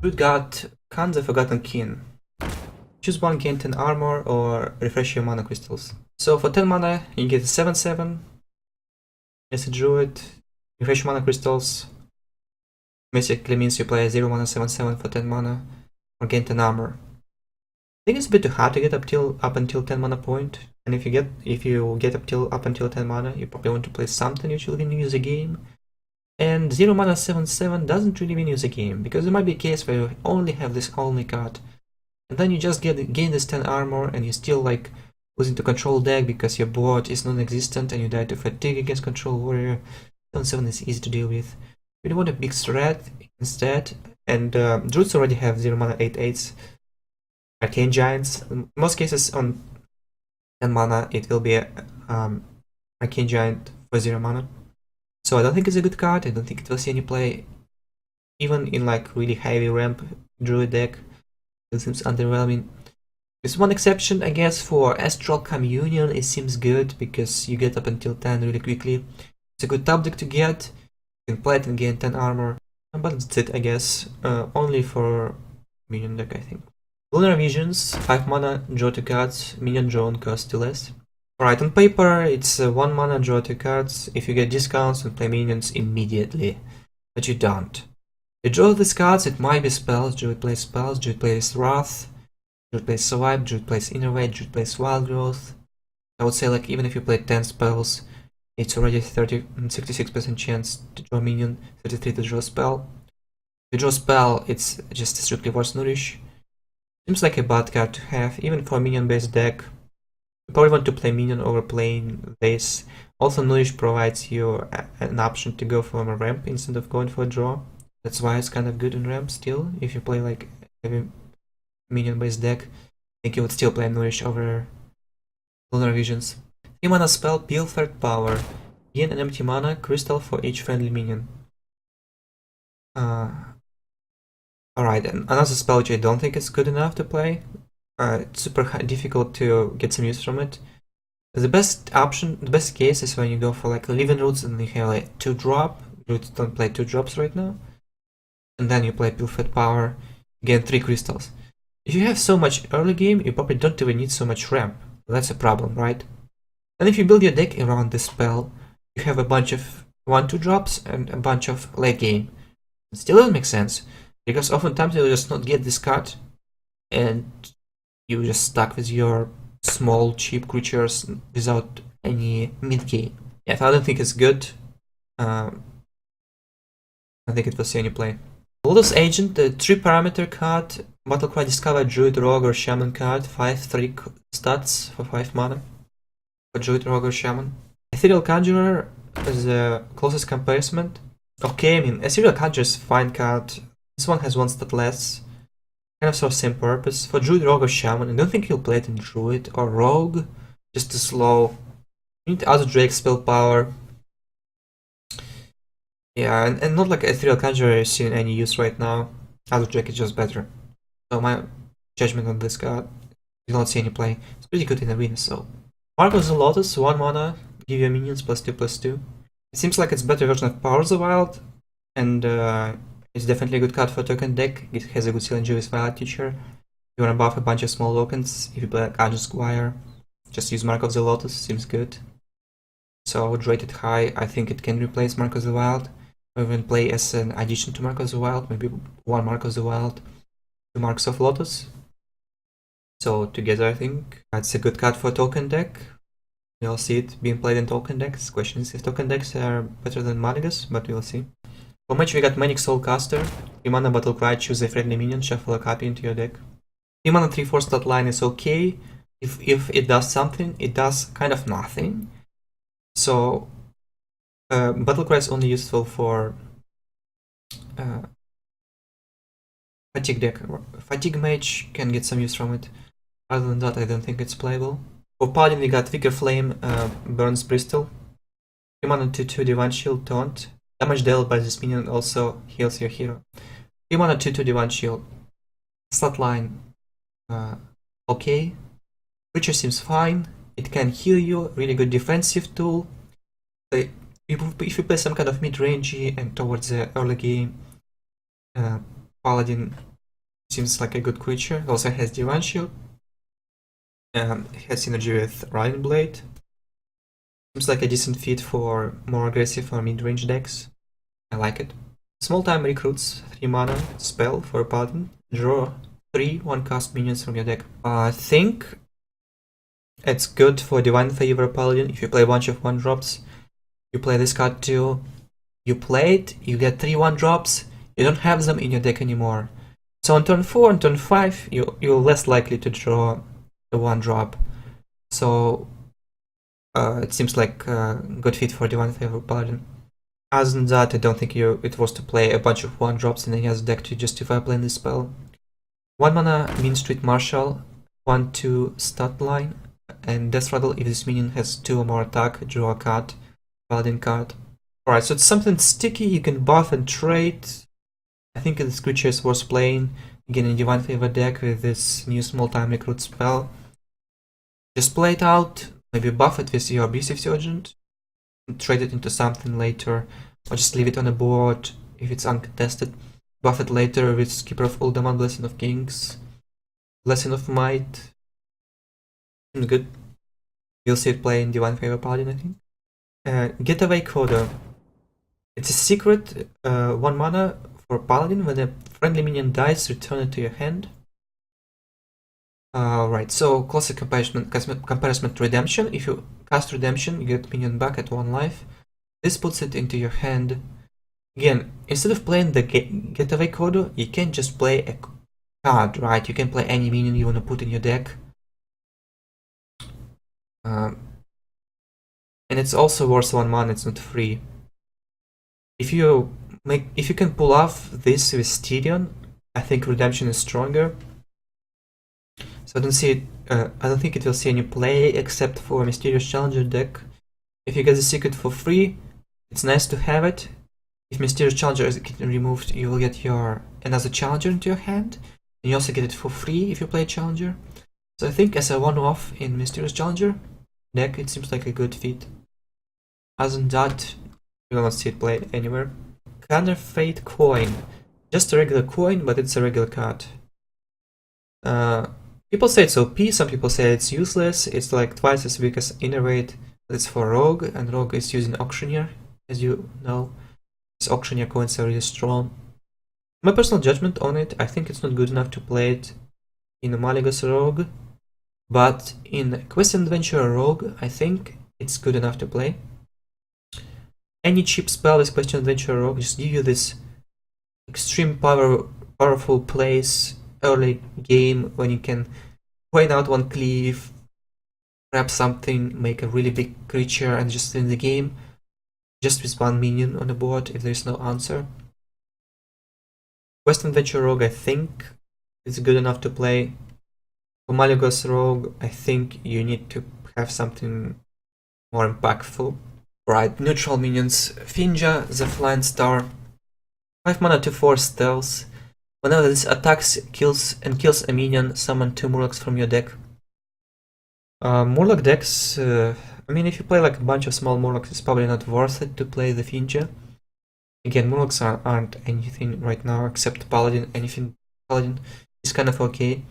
Druid got Khan's the Forgotten Kin. Choose one, gain 10 armor, or refresh your mana crystals. So for 10 mana, you get a 7/7. As a druid, refresh mana crystals. Basically means you play a 0 mana 7/7 for 10 mana, or gain 10 armor. I think it's a bit too hard to get up until 10 mana point. And if you get up until 10 mana, you probably want to play something which will win you the game. And 0 mana 7/7 doesn't really win you the game, because there might be a case where you only have this only card. And then you just gain this 10 armor and you still like losing to control deck because your board is non-existent and you die to fatigue against control warrior. 7/7 is easy to deal with. We don't want a big threat instead. And druids already have 0 mana 8/8s. Arcane Giants. In most cases on 10 mana it will be a Arcane Giant for 0 mana. So I don't think it's a good card. I don't think it will see any play. Even in like really heavy ramp druid deck. It seems underwhelming. There's one exception, I guess, for Astral Communion. It seems good because you get up until 10 really quickly. It's a good top deck to get. You can play it and gain 10 armor. But that's it, I guess. Only for minion deck, I think. Lunar Visions, 5 mana, draw 2 cards. Minion drawn costs 2 less. Alright, on paper it's 1 mana, draw 2 cards. If you get discounts and play minions immediately. But you don't. You draw these cards, it might be spells. Druid plays spells, Druid plays Wrath, Druid plays Swipe, Druid plays Innervate, Druid plays Wild Growth. I would say like even if you play 10 spells, it's already 66% chance to draw minion, 33 to draw spell. If you draw spell, it's just strictly worse Nourish. Seems like a bad card to have, even for a minion based deck. You probably want to play minion over playing this. Also Nourish provides you an option to go for a ramp instead of going for a draw. That's why it's kind of good in ramp still. If you play like heavy minion based deck, I think you would still play Nourish over Lunar Visions. 3 mana spell, Pilfered Power. Gain an empty mana crystal for each friendly minion. Alright, and another spell which I don't think is good enough to play. It's super difficult to get some use from it. The best option, the best case is when you go for like Living Roots and you have like 2-drop. Roots don't play 2-drops right now. And then you play Pilfered Power, gain 3 crystals. If you have so much early game, you probably don't even need so much ramp. That's a problem, right? And if you build your deck around this spell, you have a bunch of 1-2 drops and a bunch of late game. It still doesn't make sense, because oftentimes you'll just not get this card, and you're just stuck with your small, cheap creatures without any mid game. Yeah, I don't think it's good. I think it will see any play. Lotus Agent, the 3-parameter card, Battlecry Discover, Druid, Rogue, or Shaman card, 5/3 stats for 5 mana. For Druid, Rogue, or Shaman. Ethereal Conjurer is the closest comparison. Okay, I mean, Ethereal Conjurer is a fine card. This one has 1 stat less. Kind of serves same purpose. For Druid, Rogue, or Shaman, I don't think you'll play it in Druid or Rogue. Just too slow. You need other Drake spell power. Yeah, and not like Ethereal Conjurer is seeing any use right now. Other Drake is just better. So my judgment on this card, you don't see any play. It's pretty good in arena, so. Mark of the Lotus, 1 mana, give your minions +2/+2. It seems like it's a better version of Power of the Wild, and it's definitely a good card for token deck. It has a good synergy with Violet Teacher. You wanna buff a bunch of small tokens. If you play like Agent Squire, just use Mark of the Lotus, seems good. So I would rate it high. I think it can replace Mark of the Wild, or even play as an addition to Mark of the Wild, maybe 1 Mark of the Wild, 2 Marks of Lotus. So together I think it's a good card for a token deck. You'll see it being played in token decks. Question is if token decks are better than Managas, but we'll see. For match we got Manic Soulcaster, 3 mana Battlecry, choose a friendly minion, shuffle a copy into your deck. 3 mana 3/4 stat line is okay. If it does something, it does kind of nothing. So Battlecry is only useful for Fatigue deck. Fatigue Mage can get some use from it. Other than that, I don't think it's playable. For Paladin, we got Vigor Flame, Burns Bristol. 3 mana 2/2 Divine Shield, Taunt. Damage dealt by this minion also heals your hero. 3 mana 2/2 Divine Shield. Stat line, okay. Creature seems fine. It can heal you, really good defensive tool. If you play some kind of mid-rangey and towards the early game, Paladin seems like a good creature. It also has Divine Shield. It has synergy with Riding Blade. Seems like a decent fit for more aggressive or mid-range decks. I like it. Small time recruits 3 mana spell for a paladin. Draw 3 1-cost minions from your deck. I think it's good for Divine Favor Paladin. If you play a bunch of 1-drops, you play this card too. You play it, you get 3 1-drops, you don't have them in your deck anymore. So on turn 4 and turn 5, you're less likely to draw a 1-drop. So it seems like a good fit for Divine Favor Paladin. Other than that, I don't think it was to play a bunch of 1-drops in any other deck to justify playing this spell. 1 mana Mean Street Marshal, 1/2 stat line, and Death Rattle if this minion has 2 or more attack, draw a card, Paladin card. Alright, so it's something sticky, you can buff and trade. I think this creature is worth playing, again in Divine Favor deck with this new small time recruit spell. Just play it out, maybe buff it with your Abusive Sergeant, and trade it into something later, or just leave it on the board if it's uncontested. Buff it later with Keeper of Uldaman, Blessing of Kings, Blessing of Might. Seems good. You'll see it play in Divine Favor Paladin, I think. Getaway Coda. It's a secret 1 mana for Paladin. When a friendly minion dies, return it to your hand. Right, so classic comparison to Redemption. If you cast Redemption, you get minion back at 1 life. This puts it into your hand. Again, instead of playing the Getaway Coda, you can't just play a card, right? You can play any minion you want to put in your deck. And it's also worth 1 mana, it's not free. If you can pull off this with Styrian, I think Redemption is stronger. So I don't think it will see any play except for a Mysterious Challenger deck. If you get the secret for free, it's nice to have it. If Mysterious Challenger is removed, you will get another Challenger into your hand, and you also get it for free if you play Challenger. So I think as a one-off in Mysterious Challenger deck, it seems like a good fit. Other than that, you will not see it played anywhere. Counterfeit Coin. Just a regular coin, but it's a regular card. People say it's OP, some people say it's useless. It's like twice as big as Innervate, but it's for Rogue, and Rogue is using Auctioneer, as you know. These Auctioneer coins are really strong. My personal judgment on it, I think it's not good enough to play it in a Malygos Rogue, but in Quest and Adventure Rogue, I think it's good enough to play. Any cheap spell with Quest and Adventure Rogue just give you this extreme powerful plays early game when you can coin out 1 cleave, grab something, make a really big creature, and just win the game just with 1 minion on the board if there's no answer. Quest and Adventure Rogue, I think, is good enough to play. For Malygos Rogue, I think you need to have something more impactful. Right, neutral minions. Finja, the Flying Star. 5 mana to 4 stealth. Whenever this attacks, kills a minion, summon 2 Murlocs from your deck. Murloc decks, I mean, if you play like a bunch of small Murlocs, it's probably not worth it to play the Finja. Again, Murlocs aren't anything right now except Paladin. Anything Paladin is kind of okay.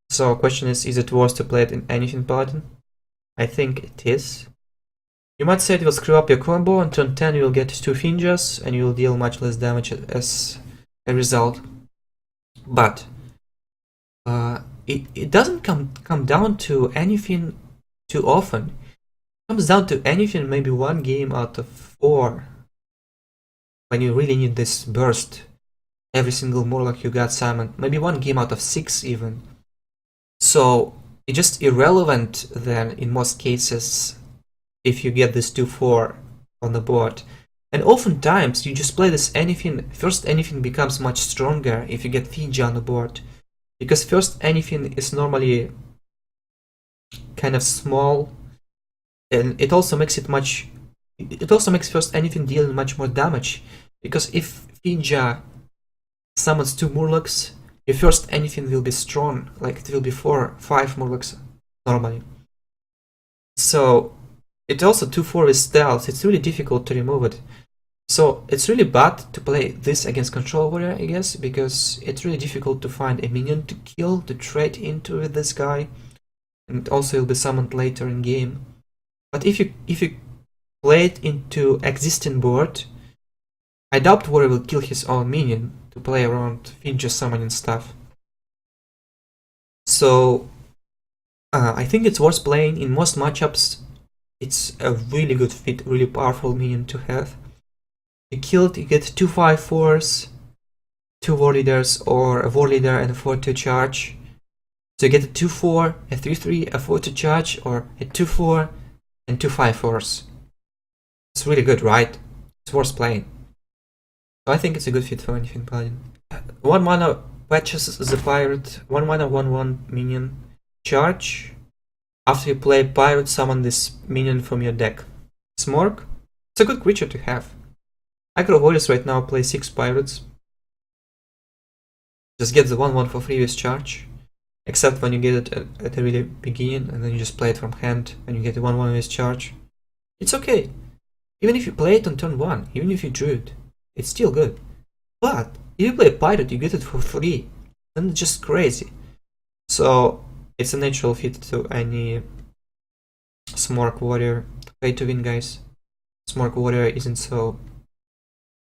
So question is it worth to play it in anything Paladin? I think it is. You might say it will screw up your combo. On turn 10 you will get 2 Finjas and you will deal much less damage as a result. But it doesn't come down to anything too often. It comes down to anything maybe 1 game out of 4. When you really need this burst. Every single Murloc you got summoned. Maybe 1 game out of 6 even. So it's just irrelevant then in most cases if you get this 2/4 on the board. And oftentimes you just play this anything. First anything becomes much stronger if you get Finja on the board. Because first anything is normally kind of small. And it also makes first anything dealing much more damage. Because if Finja summons 2 Murlocs, your first anything will be strong. Like it will be 4, 5 Murlocs normally. So it also 2/4 with stealth. It's really difficult to remove it. So it's really bad to play this against Control Warrior, I guess, because it's really difficult to find a minion to kill, to trade into with this guy, and also he'll be summoned later in game. But if you play it into existing board, I doubt Warrior will kill his own minion to play around Finja summoning stuff. So I think it's worth playing. In most matchups, it's a really good fit, really powerful minion to have. You kill it, you get 2 5/4s, 2 war leaders, or a war leader and a 4/2 charge. So you get a 2/4, a 3/3, a 4/2 charge, or a 2/4 and 2 5/4s. It's really good, right? It's worth playing. So I think it's a good fit for anything paladin. 1 mana patches the pirate, 1 mana 1/1 minion. Charge. After you play pirate, summon this minion from your deck. Smorg. It's a good creature to have. Aggro Warriors right now play 6 pirates. Just get the 1/1 for free with charge. Except when you get it at the really beginning and then you just play it from hand and you get the 1/1 with charge. It's okay. Even if you play it on turn 1, even if you drew it, it's still good. But if you play a pirate, you get it for free. Then it's just crazy. So it's a natural fit to any Smorg Warrior. Pay to win, guys. Smorg Warrior isn't so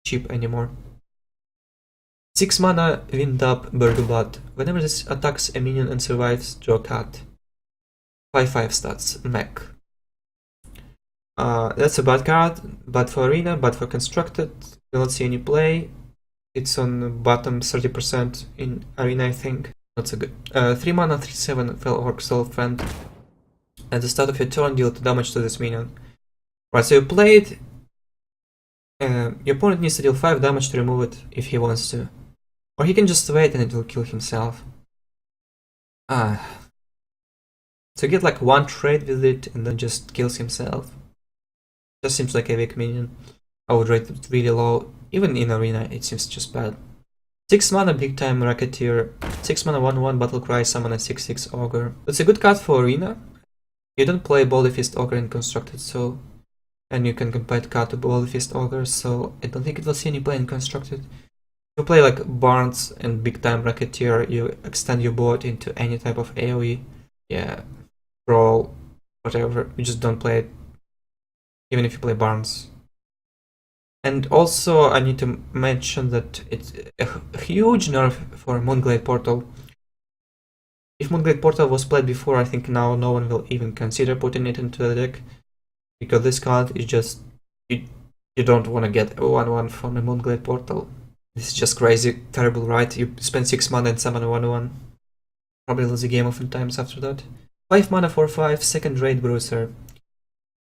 cheap anymore. 6 mana, Wind Up, Birdubad. Whenever this attacks a minion and survives, draw a card. 5/5 stats, mech. That's a bad card, bad for Arena, bad for Constructed. Will not see any play. It's on the bottom 30% in Arena, I think. Not so good. 3 mana, 3/7, Fell Orc, Soul Friend. At the start of your turn, deal 2 damage to this minion. Right, so you play it. Your opponent needs to deal 5 damage to remove it if he wants to. Or he can just wait and it will kill himself. So get like 1 trade with it and then just kills himself. Just seems like a weak minion. I would rate it really low. Even in Arena, it seems just bad. 6 mana Big Time Racketeer. 6 mana 1/1 Battle Cry, summon a 6/6 Ogre. It's a good card for Arena. You don't play Baldy Fist Ogre in Constructed, so... And you can compare card to Baldy Fist Ogre, so I don't think it will see any play in Constructed. If you play like Barnes and Big Time Racketeer, you extend your board into any type of AoE. Yeah, Brawl, whatever. You just don't play it. Even if you play Barnes. And also, I need to mention that it's a huge nerf for Moonglade Portal. If Moonglade Portal was played before, I think now no one will even consider putting it into the deck. Because this card is just... You don't want to get a 1/1 from a Moonglade Portal. This is just crazy, terrible, right? You spend 6 mana and summon a 1/1. Probably lose the game oftentimes after that. 5 mana 4/5, second rate Bruiser.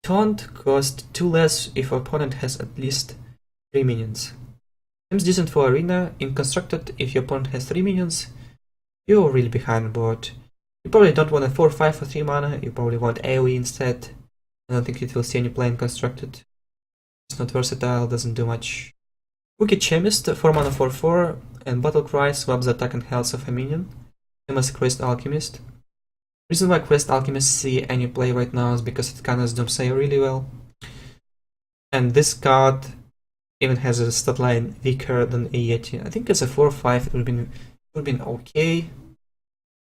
Taunt cost 2 less if opponent has at least 3 minions. Seems decent for Arena. In Constructed, if your opponent has 3 minions, you're really behind board. You probably don't want a 4/5 for 3 mana, you probably want AoE instead. I don't think it will see any play in Constructed. It's not versatile, doesn't do much. Cookie Chemist, 4 mana 4/4, and Battle Cry swaps the attack and health of a minion. Same as Quest Alchemist. Reason why Quest Alchemist see any play right now is because it connects Doomsayer really well. And this card even has a stat line weaker than a Yeti. I think as a 4/5 it would have been okay.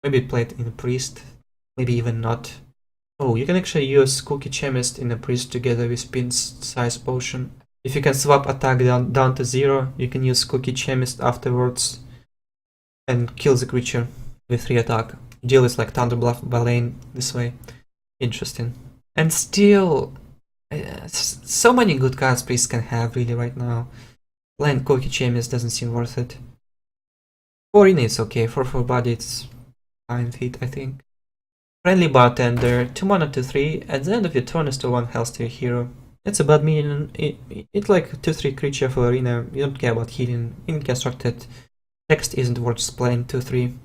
Maybe it played in a Priest, maybe even not. Oh, you can actually use Cookie Chemist in a Priest together with Pin's Size Potion. If you can swap attack down to 0, you can use Cookie Chemist afterwards and kill the creature with 3 attack. Deal with like Thunderbluff Baleine this way. Interesting. And still, so many good cards Priest can have really right now. Playing Cookie Chemist doesn't seem worth it. For Arena it's okay, for body it's fine fit, I think. Friendly Bartender, 2 mana 2/3, at the end of your turn is to 1 health to your hero. It's a bad minion, it's like 2/3 creature for Arena, you don't care about healing. In Constructed, text isn't worth playing 2/3.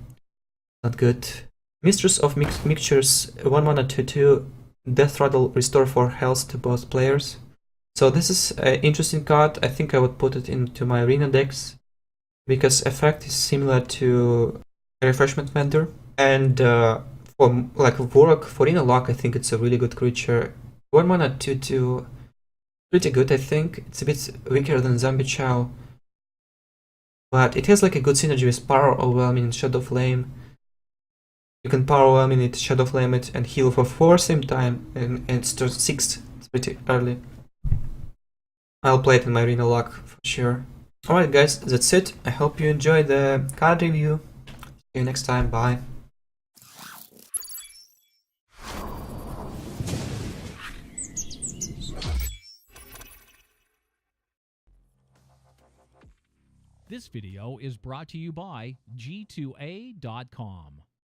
Not good. Mistress of Mixtures, 1 mana 2/2, Death Rattle, restore 4 health to both players. So this is an interesting card, I think I would put it into my Arena decks, because effect is similar to Refreshment Vendor. And for like Vorok, for Arena Lock, I think it's a really good creature. 1 mana 2/2, Pretty good, I think. It's a bit weaker than Zombie Chow, but it has like a good synergy with Power Overwhelming and Shadow Flame. You can Power Overwhelming it, Shadow Flame it, and heal for 4 same time, and it's turn 6. It's pretty early. I'll play it in my arena luck for sure. Alright guys, that's it. I hope you enjoyed the card review. See you next time, bye. This video is brought to you by G2A.com.